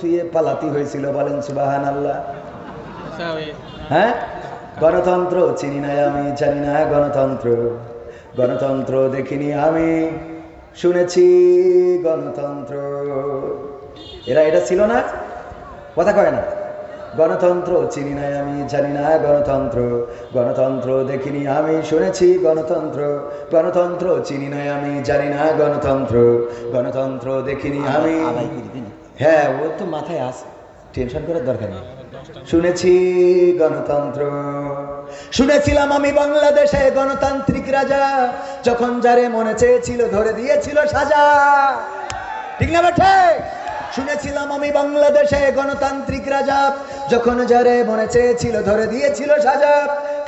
শুয়ে পালাতে হয়েছিল, বলেন সুবহানাল্লাহ। হ্যাঁ, গণতন্ত্র চিনি না আমি, জানি না গণতন্ত্র, গণতন্ত্র দেখিনি আমি, শুনেছি গণতন্ত্র। এরা এটা ছিল না, কথা কয় না। গণতন্ত্র চিনি না আমি, জানি না গণতন্ত্র, গণতন্ত্র দেখিনি আমি, শুনেছি গণতন্ত্র। গণতন্ত্র চিনি না আমি, জানি না গণতন্ত্র, গণতন্ত্র দেখিনি আমি। হ্যাঁ, ও তো মাথায় আসে, টেনশন করার দরকার নেই। শুনেছি গণতন্ত্র, শুনেছিলাম আমি বাংলাদেশে গণতান্ত্রিক রাজা, যখন যারে মনে চেয়েছিল ধরে দিয়েছিল সাজা। ঠিক না বেঠে? শুনেছিলাম আমি বাংলাদেশে গণতান্ত্রিক রাজা, যখন যারে মনে চেয়েছিল ধরে দিয়েছিল সাজা।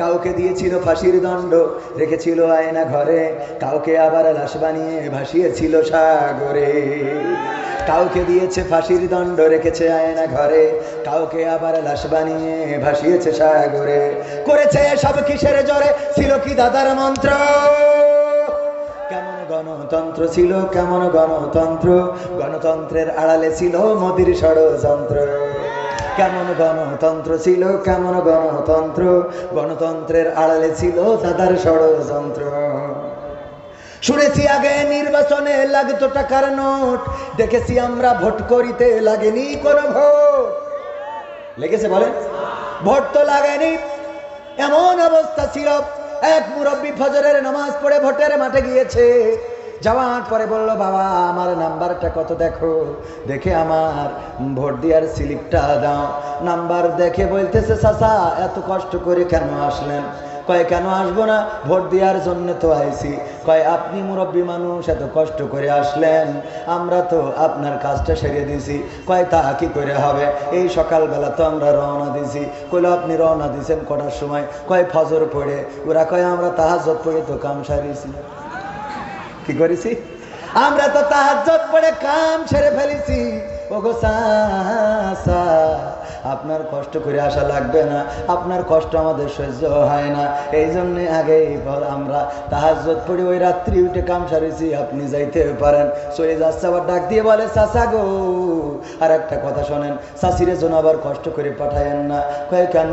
কাউকে দিয়েছিল ফাঁসির দণ্ড, রেখেছিল আয়না ঘরে, কাউকে আবার লাশ বানিয়ে ভাসিয়েছিল সাগরে। কাউকে দিয়েছে ফাঁসির দণ্ড, রেখেছে আয়না ঘরে, কাউকে আবার লাশ বানিয়ে ভাসিয়েছে সাগরে। করেছে সব কিসের জোরে, ছিল কি দাদার মন্ত্র? কেমন গণতন্ত্র ছিল, কেমন গণতন্ত্র, গণতন্ত্রের আড়ালে ছিল মোদির ষড়যন্ত্র। কেমন গণতন্ত্র ছিল, কেমন গণতন্ত্র, গণতন্ত্রের আড়ালে ছিল দাদার ষড়যন্ত্র। শুনেছি আগে নির্বাচনে লাগতো টাকার নোট, দেখেছি আমরা ভোট করিতে লাগেনি কোনো ভোট। লেগেছে বলেন? ভোট তো লাগেনি। এমন অবস্থা ছিল, এক মুরব্বী ফজরের নামাজ পড়ে ভোটের মাঠে গিয়েছে, যাওয়ার পরে বলল, বাবা আমার নাম্বারটা কত দেখো, দেখে আমার ভোট দেওয়ার স্লিপটা দাও। নাম্বার দেখে বলতেছে, চাচা এত কষ্ট করে কেন আসলেন? কয় কেন আসবো না, ভোট দেওয়ার জন্য তো আইছি। কয় আপনি মুরব্বী মানুষ, এত কষ্ট করে আসলেন, আমরা তো আপনার কাজটা সেরে দিছি। কয় তা কি করে হবে, এই সকালবেলা তো আমরা রওনা দিছি। কইল আপনি রওনা দিয়েছেন কটার সময়? কয় ফজর পড়ে। ওরা কয় আমরা তাহাজ্জুদ পড়ে তো কাম সারিছি। কি করেছি? আমরা তো তাহাজ্জুদ পড়ে কাম সেরে ফেলেছি। ওগো চাচা আপনার কষ্ট করে আসা লাগবে না, আপনার কষ্ট আমাদের সহ্য হয় না, এই জন্যে আগেই আমরা তাহাজ্জুদ পড়ে ওই রাত্রি উঠে কাম সারিছি, আপনি যাইতে পারেন। চলে যাচ্ছে, আবার ডাক দিয়ে বলে, চাচা গো আর একটা কথা শোনেন, চাষিরে জন্য আবার কষ্ট করে পাঠায়েন না। কয় কেন?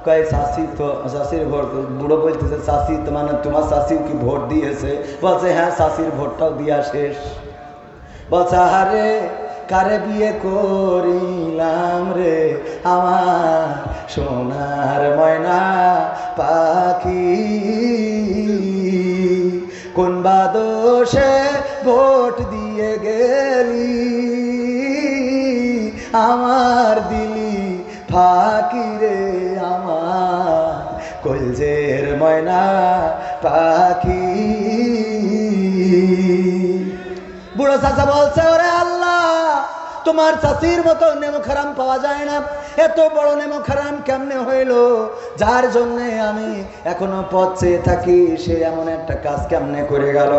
কয় চাষি তো, চাষির ভোট, বুড়ো বলতেছে চাষি তো মানে তোমার চাষিও কি ভোট দিয়েছে? বলছে হ্যাঁ চাষির ভোটটাও দিয়া শেষ। বলছে আরে কারে বিয়ে করিলাম রে আমার সোনার ময়না পাখি, কোন বাদোষে ভোট দিয়ে গেলি আমার দিলি ফাঁকি রে আমার কলজের ময়না পাখি। বুড়ো চাচা বলছে, ওরে আল্লাহ তোমার চাষির মতো নেমো খারাম পাওয়া যায় না, এত বড় নেমো খারাম কেমনে হইল, যার জন্য আমি এখনো পথ চেয়ে থাকি, সে এমন একটা কাজ কেমনে করে গেল।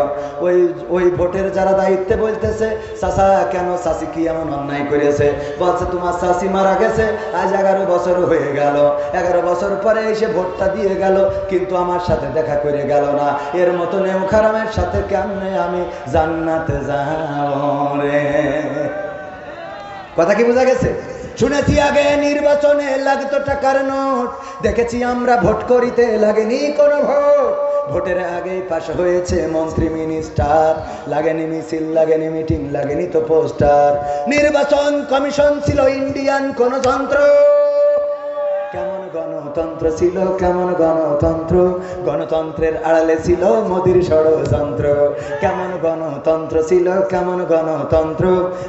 ওই ভোটের যারা দায়িত্বে বলতেছে, চাচা কেন, চাষি কি এমন অন্যায় করেছে? বলছে তোমার চাষি মারা গেছে আজ 11 বছর হয়ে গেল, 11 বছর পরে এসে ভোটটা দিয়ে গেল, কিন্তু আমার সাথে দেখা করে গেল না, এর মতো নেমো খারামের সাথে কেমনে আমি জান্নাতে যাব রে। কথা কি বোঝা গেছে? শুনেছি আগে নির্বাচনে লাগতো টাকার নোট, দেখেছি আমরা ভোট করিতে লাগেনি কোনো ভোট। ভোটের আগেই পাশ হয়েছে মন্ত্রী মিনিস্টার, লাগেনি মিছিল, লাগেনি মিটিং, লাগেনি তো পোস্টার। নির্বাচন কমিশন ছিল ইন্ডিয়ান কোন যন্ত্র। কেমন গণতন্ত্র ছিল, কেমন গণতন্ত্র, গণতন্ত্রের আড়ালে ছিল মোদির ষড়যন্ত্র। কেমন গণতন্ত্র ছিল, কেমন গণতন্ত্র,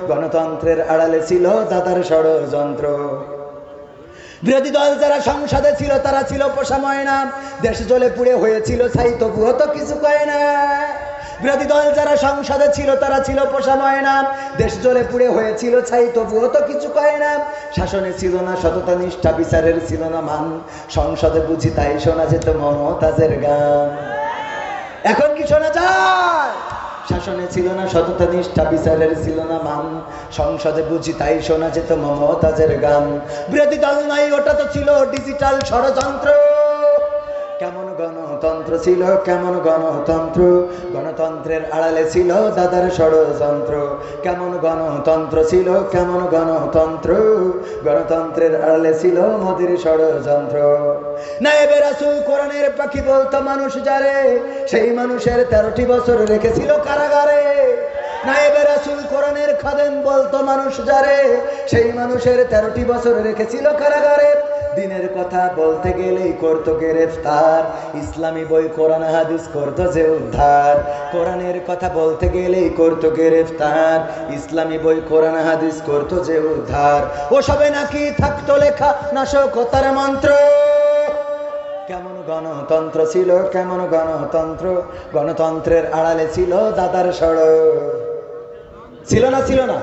গণতন্ত্রের আড়ালে ছিল দাদার ষড়যন্ত্র। বিরোধী দল যারা সংসদে ছিল তারা ছিল পোষা ময়না, দেশ জ্বলে পুড়ে হয়েছিল ছাই, তবুও তো কিছু কয় না। বিরোধী দল যারা সংসদে ছিল তারা ছিল পোষা ময়না, দেশ জ্বলে পুড়ে হয়েছিল ছাই, তবুও তো কিছু কয় না। শাসনে ছিল না সততা নিষ্ঠা, বিচারের ছিল না মান, সংসদে বুঝি তাই শোনা যেত মমতাজের গান। এখন কি শোনা যায়? শাসনে ছিল না সততা নিষ্ঠা, বিচারের ছিল না মান, সংসদে বুঝি তাই শোনা যেত মমতাজের গান। বিরোধী দল নাই, ওটা তো ছিল ডিজিটাল ষড়যন্ত্র। কেমন গণ গণতন্ত্র ছিল কেমন গণতন্ত্র, গণতন্ত্রের আড়ালে ছিল দাদার ষড়যন্ত্র। কেমন গণতন্ত্র ছিল কেমন গণতন্ত্র, গণতন্ত্রের আড়ালে ছিল মোদির ষড়যন্ত্র। নায়েবে রাসূল কোরআনের পাখি বলতো মানুষ যারে, সেই মানুষের 13টি বছর রেখেছিল কারাগারে। নায়েবে রাসূল কোরআনের খাদেম বলতো মানুষ যারে, সেই মানুষের 13টি বছর রেখেছিল কারাগারে। দিনের কথা বলতে গেলেই করতো গ্রেফতার, ইসলামী বই কোরআন হাদিস করতো যে উদ্ধার। কোরআনের কথা বলতে গেলেই করতো গ্রেফতার, ইসলামী বই কোরআন হাদিস করতো যে উদ্ধার। ওসবে নাকি থাকতো লেখা নাশকতার মন্ত্র। কেমন গণতন্ত্র ছিল কেমন গণতন্ত্র, গণতন্ত্রের আড়ালে ছিল দাদার ষড়। ছিল না ছিল না?